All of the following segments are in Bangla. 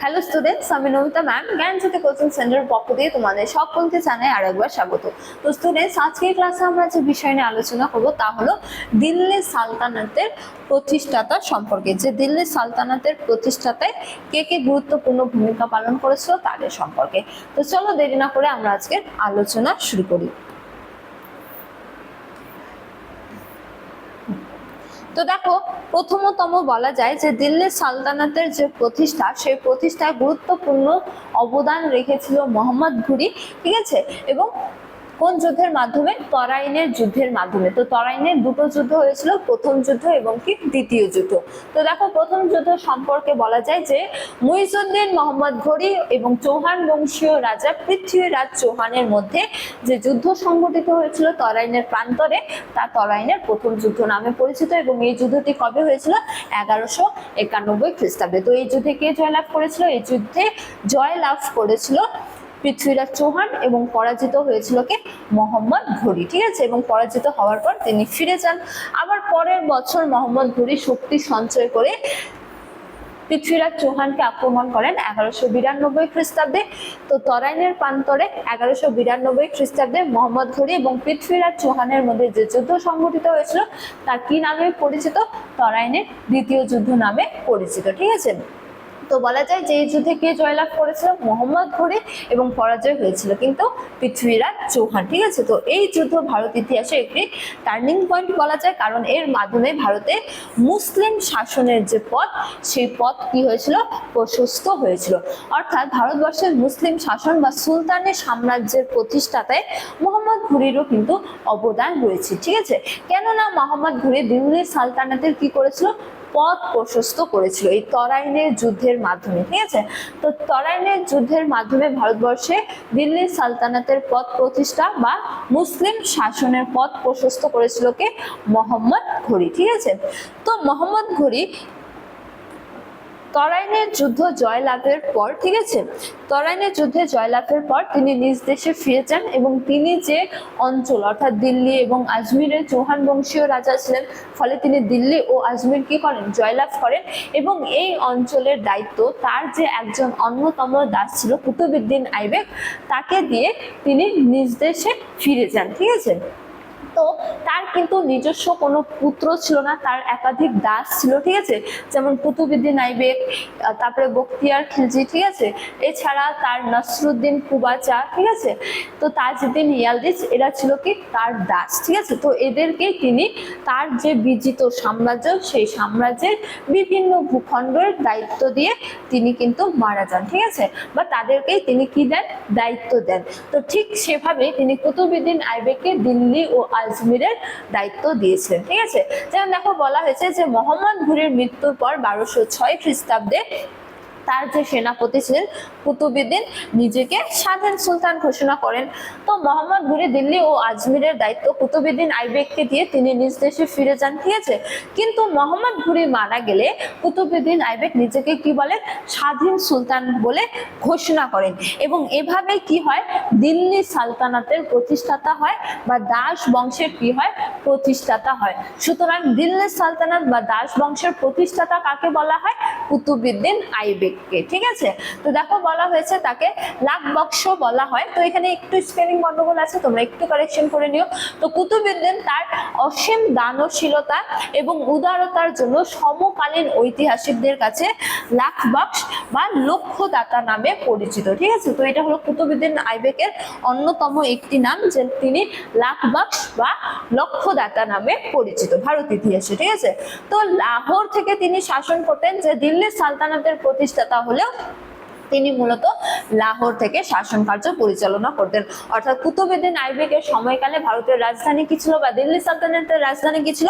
হ্যালো স্টুডেন্টস, আমি নমিতা ম্যাম জ্ঞানজ্যোতি কোচিং সেন্টারের পক্ষ দিয়ে তোমাদের সকলকে জানাই আরেকবার স্বাগত। তো স্টুডেন্টস, আজকের ক্লাসে আমরা যে বিষয় নিয়ে আলোচনা করব তা হলো দিল্লি সালতানাতের প্রতিষ্ঠাতা সম্পর্কে। যে দিল্লি সালতানাতের প্রতিষ্ঠাতায় কে কে গুরুত্বপূর্ণ ভূমিকা পালন করেছিল তাদের সম্পর্কে। তো চলো দেরি না করে আমরা আজকের আলোচনা শুরু করি। তো দেখো, প্রথমতম বলা যায় যে দিল্লি সালতানাতের যে প্রতিষ্ঠা, সেই প্রতিষ্ঠায় গুরুত্বপূর্ণ অবদান রেখেছিল মোহাম্মদ ঘুরি, ঠিক আছে। এবং কোন যুদ্ধের মাধ্যমে? তরাইনের যুদ্ধের মাধ্যমে। তো তরাইনের দুটো যুদ্ধ হয়েছিল, প্রথম যুদ্ধ এবং কি দ্বিতীয় যুদ্ধ। তো দেখো, প্রথম যুদ্ধ সম্পর্কে বলা যায় যে মুইজউদ্দিন মোহাম্মদ ঘুরি এবং চৌহান বংশীয় রাজা পৃথ্বীরাজ চৌহানের মধ্যে যে যুদ্ধ সংঘটিত হয়েছিল তরাইনের প্রান্তরে, তা তরাইনের প্রথম যুদ্ধ নামে পরিচিত। এবং এই যুদ্ধটি কবে হয়েছিল? 1191 খ্রিস্টাব্দে। তো এই যুদ্ধে কে জয়লাভ করেছিল? এই যুদ্ধে জয়লাভ করেছিল পৃথ্বীরাজ চৌহান এবং পরাজিত হয়েছিল কে? মোহাম্মদ ঘুরি, ঠিক আছে। এবং পরাজিত হওয়ার পর তিনি ফিরে যান। আবার পরের বছর মোহাম্মদ ঘুরি শক্তি সঞ্চয় করে পৃথ্বীরাজ চৌহানকে আক্রমণ করেন 1192 খ্রিস্টাব্দে। তো তরাইনের প্রান্তরে 1192 খ্রিস্টাব্দে মোহাম্মদ ঘুরি এবং পৃথ্বীরাজ চৌহানের মধ্যে যে যুদ্ধ সংঘটিত হয়েছিল তা কি নামে পরিচিত? তরাইনের দ্বিতীয় যুদ্ধ নামে পরিচিত, ঠিক আছে। তো বলা যায় যে এই যুদ্ধে কে জয়লাভ করেছিল? মোহাম্মদ ঘুরি এবং পরাজয় হয়েছিল কিন্তু পৃথ্বীরাজ চৌহান, ঠিক আছে। তো এই যুদ্ধ ভারত ইতিহাসে একটি টার্নিং পয়েন্ট বলা যায়, কারণ এর মাধ্যমে ভারতে মুসলিম শাসনের যে পথ, সেই পথ কি হয়েছিল? প্রশস্ত হয়েছিল। অর্থাৎ ভারতবর্ষের মুসলিম শাসন বা সুলতানের সাম্রাজ্যের প্রতিষ্ঠাতায় মোহাম্মদ ঘুরিরও কিন্তু অবদান রয়েছে, ঠিক আছে। কেননা মোহাম্মদ ঘুরি দিল্লি সালতানাতের কি করেছিল? পথ প্রশস্ত করেছিল এই তরাইনের যুদ্ধের মাধ্যমে, ঠিক আছে। তো তরাইনের যুদ্ধের মাধ্যমে ভারতবর্ষে দিল্লি সালতানাতের পথ প্রতিষ্ঠা বা মুসলিম শাসনের পথ প্রশস্ত করেছিল কে? মোহাম্মদ ঘুরি, ঠিক আছে। তো মোহাম্মদ ঘুরি তরাইনের যুদ্ধ জয়লাভের পর, ঠিক আছে, তরাইনের যুদ্ধে জয়লাভের পর তিনি নিজ দেশে ফিরে যান এবং তিনি যে অঞ্চল অর্থাৎ দিল্লি এবং আজমিরের চৌহান বংশীয় রাজা ছিলেন, ফলে তিনি দিল্লি ও আজমির কি করেন? জয়লাভ করেন। এবং এই অঞ্চলের দায়িত্ব তার যে একজন অন্যতম দাস ছিল কুতুবউদ্দিন আইবেক, তাকে দিয়ে তিনি নিজ দেশে ফিরে যান, ঠিক আছে। তো তার কিন্তু নিজস্ব কোনো পুত্র ছিল না, তার একাধিক দাস ছিল, ঠিক আছে। যেমন কুতুবউদ্দিন আইবেক, তারপরে বখতিয়ার খিলজি, ঠিক আছে। এছাড়া তার নসরুদ্দিন কুবাচা, ঠিক আছে। তো তাজউদ্দিন ইয়ালদিজ, এরা ছিল কি? তার দাস, ঠিক আছে। তো এদেরকেই তিনি তার যে বিজিত সাম্রাজ্য, সেই সাম্রাজ্যের বিভিন্ন ভূখণ্ডের দায়িত্ব দিয়ে তিনি কিন্তু মারা যান, ঠিক আছে। বা তাদেরকেই তিনি কি দেন? দায়িত্ব দেন। তো ঠিক সেভাবে তিনি কুতুবউদ্দিন আইবেককে দিল্লি ও আজমিরের দায়িত্ব দিয়েছিলেন, ঠিক আছে। যেমন দেখো, বলা হয়েছে যে মোহাম্মদ ঘুরির মৃত্যুর পর 1206 খ্রিস্টাব্দে তার যে সেনাপতি ছিলেন কুতুবউদ্দিন নিজেকে স্বাধীন সুলতান ঘোষণা করেন। তো মোহাম্মদ ঘুরি দিল্লি ও আজমিরের দায়িত্ব কুতুবউদ্দিন আইবেককে দিয়ে তিনি নিজ দেশে ফিরে যান, ঠিক আছে। কিন্তু মোহাম্মদ ঘুরি মারা গেলে কুতুবউদ্দিন আইবেক নিজেকে কি বলেন? স্বাধীন সুলতান বলে ঘোষণা করেন। এবং এভাবে কি হয়? দিল্লি সালতানাতের প্রতিষ্ঠাতা হয় বা দাস বংশের কি হয়? প্রতিষ্ঠাতা হয়। সুতরাং দিল্লি সালতানাত বা দাস বংশের প্রতিষ্ঠাতা কাকে বলা হয়? কুতুবউদ্দিন আইবেক, ঠিক আছে। তো দেখো, বলা হয়েছে তাকে লাখ বক্স বলা হয়। তো এখানে একটু স্পেলিং গন্ডগোল আছে, তোমরা একটু কারেকশন করে নিও। তো কুতুবউদ্দিন তার অসীম দানশীলতা এবং উদারতার জন্য সমকালীন ঐতিহাসিকদের কাছে লাখ বক্স বা লক্ষ্যদাতা নামে পরিচিত, ঠিক আছে। তো এটা হলো কুতুবউদ্দিন আইবেকের অন্যতম একটি নাম, যে তিনি লাখ বক্স বা লক্ষ্যদাতা নামে পরিচিত ভারত ইতিহাসে, ঠিক আছে। তো লাহোর থেকে তিনি শাসন করতেন, যে দিল্লি সালতানাতের প্রতিষ্ঠাতা হলেও তিনি মূলত লাহোর থেকে শাসন কার্য পরিচালনা করতেন। অর্থাৎ কুতুবউদ্দিন আইবেকের সময়কালে ভারতের রাজধানী কি ছিল বা দিল্লি সালতানাতের রাজধানী কি ছিল?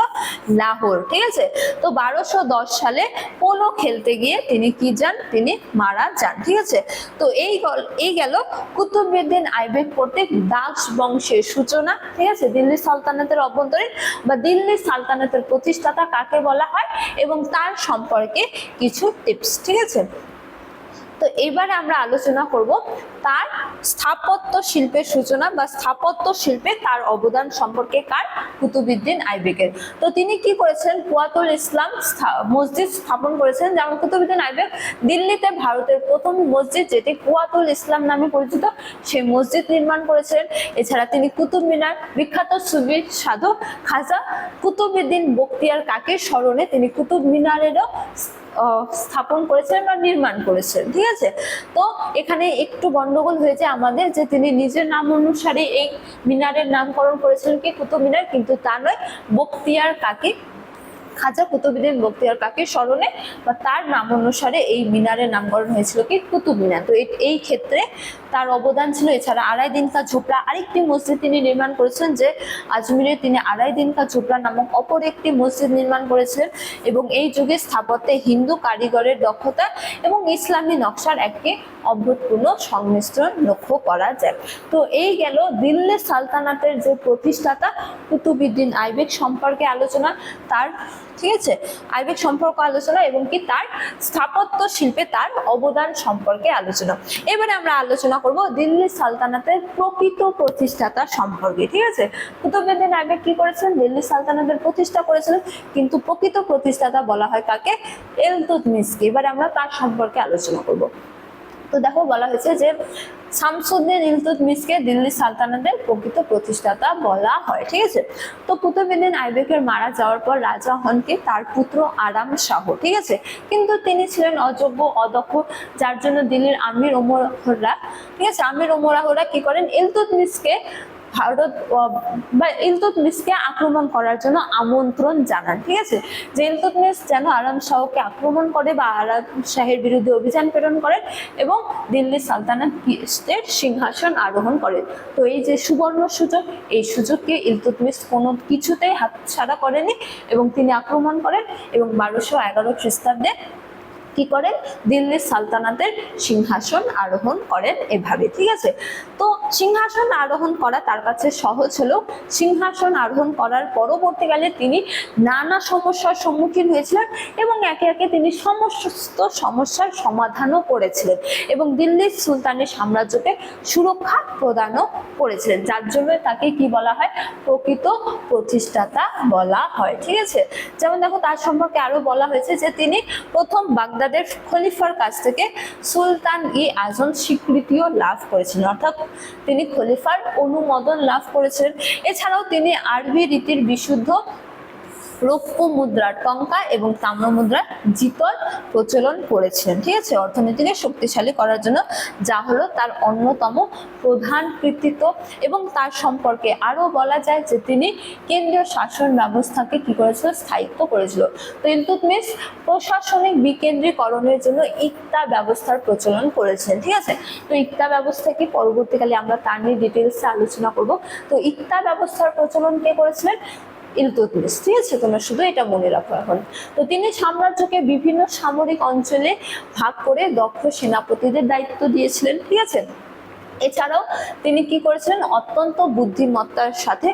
লাহোর, ঠিক আছে। তো 1210 সালে পোলো খেলতে গিয়ে তিনি কি যান? তিনি মারা যান, ঠিক আছে। তো এই গেল কুতুবউদ্দিন আইবেক কর্তৃক দাস বংশের সূচনা, ঠিক আছে। দিল্লি সালতানাতের অভ্যন্তরীণ বা দিল্লি সালতানাতের প্রতিষ্ঠাতা কাকে বলা হয় এবং তার সম্পর্কে কিছু টিপস, ঠিক আছে। তো এবারে আমরা আলোচনা করব তার স্থাপত্য শিল্পের সূচনা বা স্থাপত্য শিল্পে তার অবদান সম্পর্কে কার? কুতুবউদ্দিন আইবেকের। তো তিনি কি করেছেন? কুয়াতুল ইসলাম মসজিদ স্থাপন করেছেন। যেমন কুতুবউদ্দিন আইবেক দিল্লিতে ভারতের প্রথম মসজিদ যেটি কুয়াতুল ইসলাম নামে পরিচিত সেই মসজিদ নির্মাণ করেছিলেন। এছাড়া তিনি কুতুব মিনার, বিখ্যাত সুফি সাধু খাজা কুতুবউদ্দিন বখতিয়ার কাকির স্মরণে তিনি কুতুব মিনারেরও স্থাপন করেছেন বা নির্মাণ করেছেন। ঠিক আছে, তো এখানে একটু গন্ডগোল হয়েছে আমাদের যে তিনি নিজের নাম অনুসারে এই মিনারের নামকরণ করেছিলেন কি কুতুব মিনার, কিন্তু তা নয়, বখতিয়ার কাকি খাজা কুতুবউদ্দিন বখতিয়ার কাকির স্মরণে বা তার নাম অনুসারে এই মিনারের নামকরণ হয়েছিল কি কুতুব মিনার। তো এই ক্ষেত্রে তার অবদান ছিল। এছাড়া আড়াই দিন কা ঝোপড়া আরেকটি মসজিদ তিনি নির্মাণ করেছেন, যে আজমিরে তিনি আড়াই দিন কা ঝোপড়া নামক অপর একটি মসজিদ নির্মাণ করেছিলেন। এবং এই যুগে স্থাপত্যে হিন্দু কারিগরের দক্ষতা এবং ইসলামী নকশার একটি অভূতপূর্ব সংমিশ্রণ লক্ষ্য করা যায়। তো এই গেল দিল্লি সালতানাতের যে প্রতিষ্ঠাতা কুতুবউদ্দিন আইবেক সম্পর্কে আলোচনা, তার ঠিক আছে আইবেক সম্পর্ক আলোচনা এবং কি তার স্থাপত্য শিল্পে তার অবদান সম্পর্কে আলোচনা। এবারে আমরা আলোচনা করব দিল্লি সালতানাতের প্রকৃত প্রতিষ্ঠাতা সম্পর্কে। ঠিক আছে, কুতুবউদ্দিন আইবেক কি করেছেন? দিল্লি সালতানাতের প্রতিষ্ঠা করেছিলেন, কিন্তু প্রকৃত প্রতিষ্ঠাতা বলা হয় কাকে? ইলতুৎমিশকে। এবারে আমরা তার সম্পর্কে আলোচনা করব। তো দেখো বলা হয়েছে যে শামসুদ্দিন ইলতুৎমিশকে দিল্লি সালতানাতের প্রকৃত প্রতিষ্ঠাতা বলা হয়। ঠিক আছে, তো কুতুবউদ্দিন আইবেকের মারা যাওয়ার পর রাজা হন কি তার পুত্র আরাম শাহ। ঠিক আছে, কিন্তু তিনি ছিলেন অযোগ্য, অদক্ষ, যার জন্য দিল্লির আমির ওমরাহরা, ঠিক আছে, আমির ওমরাহরা কি করেন? ইলতুৎমিশকে ভারত বা ইলতুৎমিশকে আক্রমণ করার জন্য আমন্ত্রণ জানান। ঠিক আছে, যে ইলতুৎমিশ যেন আরাম শাহকে আক্রমণ করে বা আরাম শাহের বিরুদ্ধে অভিযান প্রেরণ করেন এবং দিল্লি সালতানাতের সিংহাসন আরোহণ করেন। তো এই যে সুবর্ণ সুযোগ, এই সুযোগকে ইলতুৎমিশ কোনো কিছুতেই হাতছাড়া করেনি এবং তিনি আক্রমণ করেন এবং 1211 খ্রিস্টাব্দে কি করেন? দিল্লি সালতানাতের সিংহাসন আরোহণ করেন এভাবে। ঠিক আছে, তো সিংহাসন আরোহণ করা তার কাছে সহজ হলেও সিংহাসন আরোহণ করার পরবর্তীকালে তিনি নানা সমস্যার সম্মুখীন হয়েছিলেন এবং একে একে তিনি সমস্ত সমস্যার সমাধানও করেছিলেন এবং দিল্লির সুলতানের সাম্রাজ্যকে সুরক্ষা প্রদানও করেছিলেন, যার জন্য তাকে কি বলা হয়? প্রকৃত প্রতিষ্ঠাতা বলা হয়। ঠিক আছে, যেমন দেখো তার সম্পর্কে আরো বলা হয়েছে যে তিনি প্রথম বাগদাদের খলিফার কাছ থেকে সুলতান ই আজম স্বীকৃতিও লাভ করেছিলেন, অর্থাৎ তিনি খলিফার অনুমোদন লাভ করেছিলেন। এছাড়াও তিনি আরবি রীতির বিশুদ্ধ রৌপ্য মুদ্রার টঙ্কা এবং তাম্র মুদ্রার জিতল প্রচলন করেছিলেন। ঠিক আছে, অর্থনীতিকে শক্তিশালী করার জন্য, যা হলো তার অন্যতম প্রধান কৃতিত্ব। এবং তার সম্পর্কে আরো বলা যায় যে তিনি কেন্দ্রীয় শাসন ব্যবস্থাকে কি করেছিল? স্থায়িত্ব করেছিল। তো ইলতুৎমিশ প্রশাসনিক বিকেন্দ্রীকরণের জন্য ইকতা ব্যবস্থার প্রচলন করেছেন। ঠিক আছে, তো ইকতা ব্যবস্থা কি পরবর্তীকালে আমরা তার নিয়ে ডিটেলসে আলোচনা করব। তো ইকতা ব্যবস্থার প্রচলন কে করেছিলেন? ইলতুৎমিশ। ঠিক আছে, তোমরা শুধু এটা মনে রাখো এখন। তো তিনি সাম্রাজ্যকে বিভিন্ন সামরিক অঞ্চলে ভাগ করে দক্ষ সেনাপতিদের দায়িত্ব দিয়েছিলেন। ঠিক আছে, এছাড়াও তিনি কি করেছিলেন? অত্যন্ত বুদ্ধিমত্তার সাথে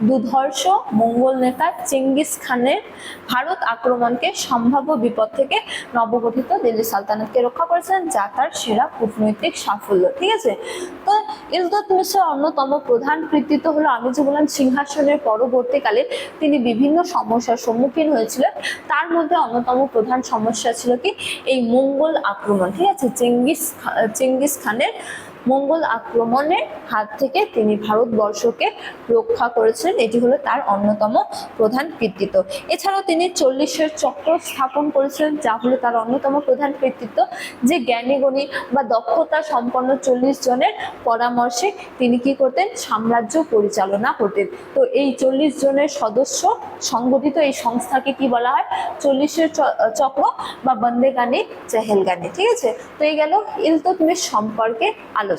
দুর্ধর্ষ মঙ্গল নেতা চেঙ্গিস খানের ভারত আক্রমণকে সম্ভাব্য বিপদ থেকে নবগঠিত দিল্লি সালতানাতকে রক্ষা করেছেন, যা তার সেরা কূটনৈতিক সাফল্য। ঠিক আছে, তো ইলতুৎমিশের অন্যতম প্রধান কৃতিত্ব হলো, আমি যে বললাম সিংহাসনের পরবর্তীকালে তিনি বিভিন্ন সমস্যার সম্মুখীন হয়েছিলেন, তার মধ্যে অন্যতম প্রধান সমস্যা ছিল কি? এই মঙ্গল আক্রমণ। ঠিক আছে, চেঙ্গিস খানের মঙ্গল আক্রমণের হাত থেকে তিনি ভারতবর্ষকে রক্ষা করেছিলেন, এটি হলো তার অন্যতম প্রধান কৃতিত্ব। এছাড়াও তিনি 40 চক্র স্থাপন করেছিলেন, যা হলো তার অন্যতম প্রধান কৃতিত্ব, যে জ্ঞানীগুণী বা দক্ষতা সম্পন্ন 40 জনের পরামর্শে তিনি কি করতেন? সাম্রাজ্য পরিচালনা করতেন। তো এই 40 জনের সদস্য সংগঠিত এই সংস্থাকে কি বলা হয়? 40 চক্র বা বন্দেগানি চেহেলগানি। ঠিক আছে, তো এই গেল ইলতুৎমিশ সম্পর্কে আলোচনা।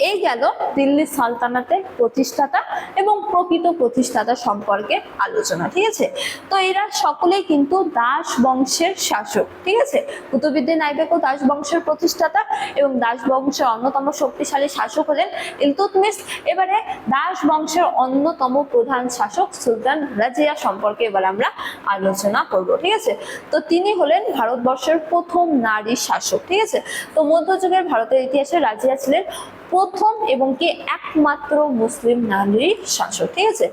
এই গেল দিল্লি সালতানাতের প্রতিষ্ঠাতা এবং প্রকৃত প্রতিষ্ঠাতা সম্পর্কে আলোচনা, ঠিক আছে। তো এরা সকলেই কিন্তু দাস বংশের শাসক, ঠিক আছে। কুতুবউদ্দিন আইবেকও দাস বংশের প্রতিষ্ঠাতা এবং দাস বংশের অন্যতম শক্তিশালী শাসক হলেন ইলতুৎমিশ। এবারে দাস বংশের অন্যতম প্রধান শাসক সুলতান রাজিয়া সম্পর্কে এবার আমরা আলোচনা করব, ঠিক আছে। তো তিনি হলেন ভারতবর্ষের প্রথম নারী শাসক, ঠিক আছে। তো মধ্যযুগের ভারতের ইতিহাসে রাজিয়া ছিলেন প্রথম এবং কি একমাত্র মুসলিম নারী শাসক, ঠিক আছে।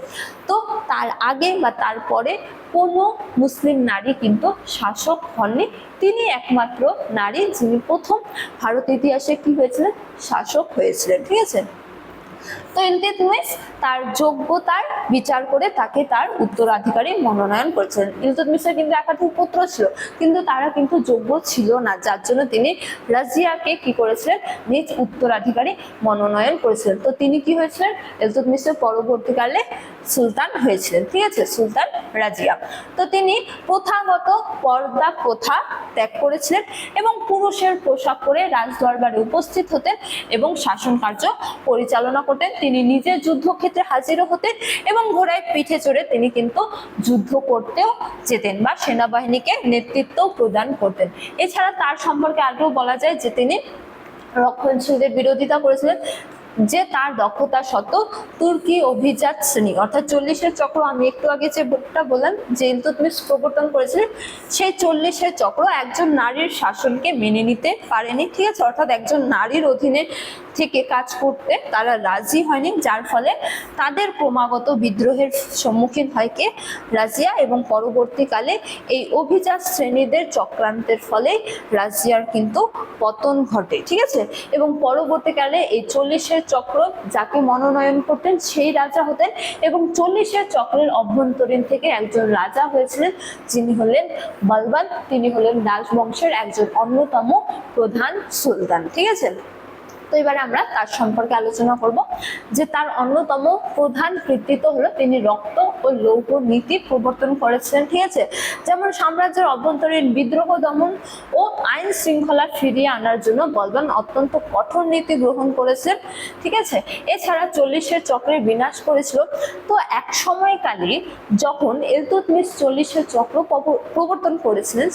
তো তার আগে বা তারপরে কোনো মুসলিম নারী কিন্তু শাসক হননি, তিনি একমাত্র নারী যিনি প্রথম ভারত ইতিহাসে কি হয়েছিলেন, শাসক হয়েছিলেন, ঠিক আছে। তো ইলতুৎমিশ তার যোগ্যতার বিচার করে তাকে তার উত্তরাধিকারী মনোনয়ন করেছিলেন। ইলতুৎমিশের কিন্তু একাধিক পুত্র ছিল, কিন্তু তারা কিন্তু যোগ্য ছিল না, যার জন্য তিনি রাজিয়াকে কি করেছিলেন, নিজ উত্তরাধিকারী মনোনয়ন করেছিলেন। তো তিনি কি হয়েছিলেন, ইলতুৎমিশের পরবর্তীকালে সুলতান হয়েছিলেন, ঠিক আছে, সুলতান রাজিয়া। তো তিনি প্রথাগত পর্দা প্রথা ত্যাগ করেছিলেন এবং পুরুষের পোশাক পরে রাজদরবারে উপস্থিত হতেন এবং শাসন কার্য পরিচালনা করতেন। তিনি নিজে যুদ্ধক্ষেত্রে হাজিরও হতেন এবং ঘোড়ায় পিঠে চড়ে তিনি কিন্তু যুদ্ধ করতেও যেতেন বা সেনাবাহিনীকে নেতৃত্ব প্রদান করতেন। এছাড়া তার সম্পর্কে আগেও বলা যায় যে তিনি রক্ষণশীলদের বিরোধিতা করেছিলেন, যে তার দক্ষতা সত্ত্বেও তুর্কি অভিজাত শ্রেণী অর্থাৎ 40-এর চক্র, আমি একটু আগে যে বইটা বললাম যে ইলতুৎমিশ প্রবর্তন করেছিলেন, সেই 40-এর চক্র একজন নারীর শাসনকে মেনে নিতে পারেনি, ঠিক আছে। অর্থাৎ একজন নারীর অধীনে থেকে কাজ করতে তারা রাজি হয়নি, যার ফলে তাদের ক্রমাগত বিদ্রোহের সম্মুখীন হয় কে, রাজিয়া। এবং পরবর্তীকালে এই অভিজাত শ্রেণীদের চক্রান্তের ফলে রাজিয়ার কিন্তু পতন ঘটে, ঠিক আছে। এবং পরবর্তীকালে এই 40-এর চক্র যাকে মনোনয়ন করতেন সেই রাজা হতেন এবং 40-এর চক্রের অভ্যন্তরীণ থেকে একজন রাজা হয়েছিলেন যিনি হলেন বলবান। তিনি হলেন রাজবংশের একজন অন্যতম প্রধান সুলতান, ঠিক আছে। তো এবারে আমরা তার সম্পর্কে আলোচনা করব যে তার অন্যতম প্রধান কৃতিত্ব হলো তিনি রক্ত ও লৌহ নীতি প্রবর্তন করেছিলেন, ঠিক আছে। যেমন সাম্রাজ্যের অভ্যন্তরীণ বিদ্রোহ দমন ও আইন শৃঙ্খলা ফিরিয়ে আনার জন্য বলবান অত্যন্ত কঠোর নীতি গ্রহণ করেছিলেন, ঠিক আছে। এছাড়া 40-এর চক্রের বিনাশ করেছিল। তো এক সময়কালে যখন ইলতুৎমিশ 40-এর চক্র প্রবর্তন করেছিলেন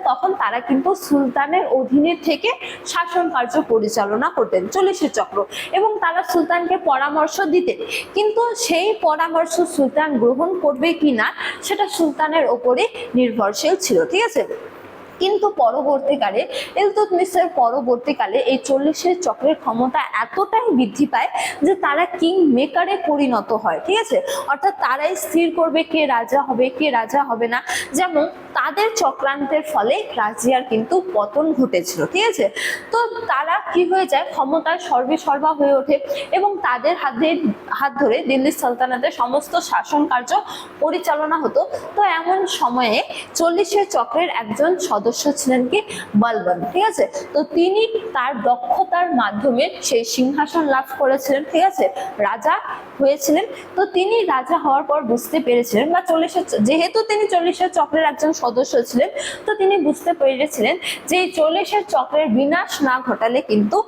তখন তারা কিন্তু সুলতানের অধীনে থেকে শাসন কার্য পরিচালনা করতেন 40-এর চক্র, এবং তারা সুলতানকে পরামর্শ দিতেন, কিন্তু সেই পরামর্শ সুলতান গ্রহণ করবে কিনা সেটা সুলতানের ওপরে নির্ভরশীল ছিল, ঠিক আছে। কিন্তু পরবর্তীকালে ইলতুৎমিশের পরবর্তীকালে এই 40-এর চক্রের ক্ষমতা এতটাই বৃদ্ধি পায় যে তারা কিং মেকারে পরিণত হয়, ঠিক আছে। অর্থাৎ তারাই স্থির করবে কে রাজা হবে কে রাজা হবে না। যেমন তাদের চক্রান্তের ফলে রাজিয়ার কিন্তু পতন ঘটেছিল, ঠিক আছে। তো তারা কি হয়ে যায়, ক্ষমতার সর্বেসর্বা হয়ে ওঠে এবং তাদের হাত ধরে দিল্লি সালতানাতের সমস্ত শাসন কার্য পরিচালনা হতো। তো এমন সময়ে 40-এর চক্রের একজন সদস্য ছিলেন কি, বলবান, ঠিক আছে। তো তিনি তার দক্ষতার মাধ্যমে সেই সিংহাসন লাভ করেছিলেন, ঠিক আছে, রাজা হয়েছিলেন। তো তিনি রাজা হওয়ার পর বুঝতে পেরেছিলেন বা যেহেতু তিনি 40-এর চক্রের একজন সদস্য ছিলেন, তো তিনি বুঝতে পেরেছিলেন যে এই 40-এর চক্রের বিনাশ না ঘটালে কিন্তু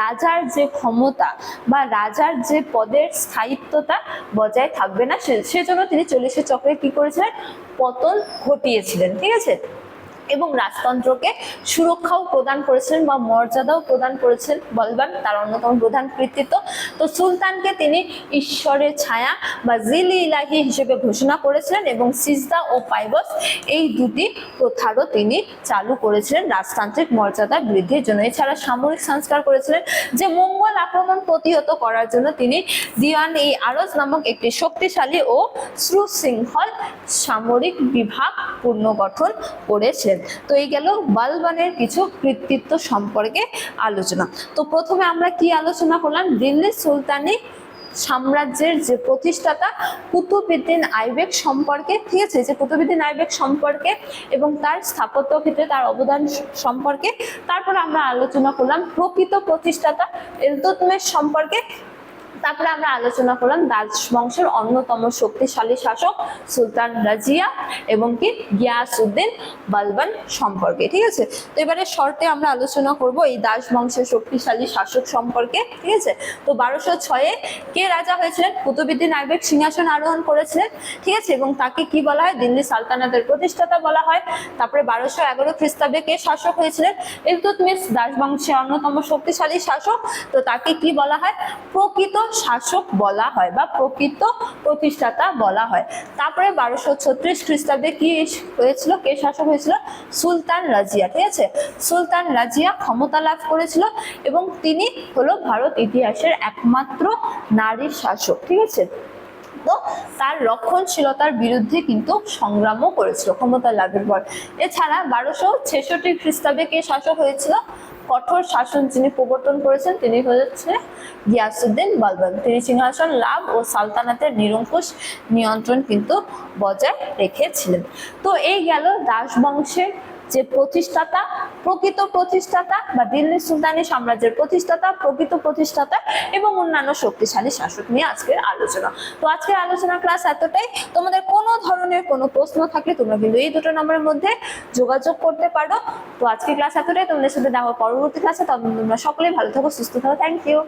রাজার যে ক্ষমতা বা রাজার যে পদের স্থায়িত্বতা বজায় থাকবে না। সেজন্য তিনি 40-এর চক্রে কি করেছিলেন, পতন ঘটিয়েছিলেন, ঠিক আছে। এবং রাজতন্ত্রকে সুরক্ষাও প্রদান করেছিলেন বা মর্যাদাও প্রদান করেছেন বলবান, তার অন্যতম প্রধান কৃতিত্ব। তো সুলতানকে তিনি ঈশ্বরের ছায়া বা জিল ইলাহি হিসেবে ঘোষণা করেছিলেন এবং সিজদা ও পাইবস এই দুটি প্রথারও তিনি চালু করেছিলেন রাজতান্ত্রিক মর্যাদা বৃদ্ধির জন্য। এছাড়া সামরিক সংস্কার করেছিলেন, যে মঙ্গল আক্রমণ প্রতিহত করার জন্য তিনি দিওয়ান-ই-আরজ নামক একটি শক্তিশালী ও সুশৃঙ্খল সামরিক বিভাগ পুনর্গঠন করেছিলেন। তো এই গেল বলবানের কিছু কৃতিত্ব সম্পর্কে আলোচনা। তো প্রথমে আমরা কি আলোচনা করলাম, দিল্লি সুলতানি সাম্রাজ্যের যে প্রতিষ্ঠাতা কুতুবউদ্দিন আইবেক সম্পর্কে, ঠিক আছে, যে কুতুবউদ্দিন আইবেক সম্পর্কে এবং তার স্থাপত্য ক্ষেত্রে তার অবদান সম্পর্কে। তারপর আমরা আলোচনা করলাম প্রকৃত প্রতিষ্ঠাতা ইলতুৎমিশ সম্পর্কে, তারপরে আমরা আলোচনা করলাম দাস বংশের অন্যতম শক্তিশালী শাসক সুলতান রাজিয়া এবং কি গিয়াসউদ্দিন বালবান সম্পর্কে, ঠিক আছে। তো এবারে শর্টে আমরা আলোচনা করব এই দাস বংশের শক্তিশালী শাসক সম্পর্কে, ঠিক আছে। তো 1206-এ কে রাজা হয়েছিলেন? কুতুবউদ্দিন আইবেক সিংহাসন আরোহণ করেছিলেন, ঠিক আছে, এবং তাকে কি বলা হয়? দিল্লি সালতানাতের প্রতিষ্ঠাতা বলা হয়। তারপরে 1211 খ্রিস্টাব্দে কে শাসক হয়েছিলেন? ইলতুৎমিশ দাস বংশের অন্যতম শক্তিশালী শাসক, তো তাকে কি বলা হয়? প্রকৃত শাসক বলা হয় বা প্রকৃত প্রতিষ্ঠাতা বলা হয়। তারপরে 1236 খ্রিস্টাব্দে কি হয়েছিল? কে শাসক হয়েছিল? সুলতান রাজিয়া, ঠিক আছে। সুলতান রাজিয়া ক্ষমতা লাভ করেছিল এবং তিনি হলো ভারত ইতিহাসের একমাত্র নারী শাসক, ঠিক আছে। তো তার রক্ষণশীলতার বিরুদ্ধে কিন্তু সংগ্রামও করেছিল ক্ষমতা লাভের পর। এছাড়া 1266 খ্রিস্টাব্দে কে শাসক হয়েছিল? কঠোর শাসন যিনি প্রবর্তন করেছেন তিনি হচ্ছে গিয়াসউদ্দিন বালবান। তিনি সিংহাসন লাভ ও সালতানাতের নিরঙ্কুশ নিয়ন্ত্রণ কিন্তু বজায় রেখেছিলেন। তো এই গেল দাস বংশের যে প্রতিষ্ঠাতা, প্রকৃত প্রতিষ্ঠাতা বা দিল্লি সুলতানি সাম্রাজ্যের প্রতিষ্ঠাতা, প্রকৃত প্রতিষ্ঠাতা এবং অন্যান্য শক্তিশালী শাসক নিয়ে আজকের আলোচনা। তো আজকের আলোচনা ক্লাস এতটাই। তোমাদের কোনো ধরনের কোনো প্রশ্ন থাকলে তোমরা কিন্তু এই দুটো নম্বরের মধ্যে যোগাযোগ করতে পারো। তো আজকের ক্লাস এতটাই, তোমাদের সাথে দেখা পরবর্তী ক্লাসে। তখন তোমরা সকলেই ভালো থাকো, সুস্থ থাকো। Thank you.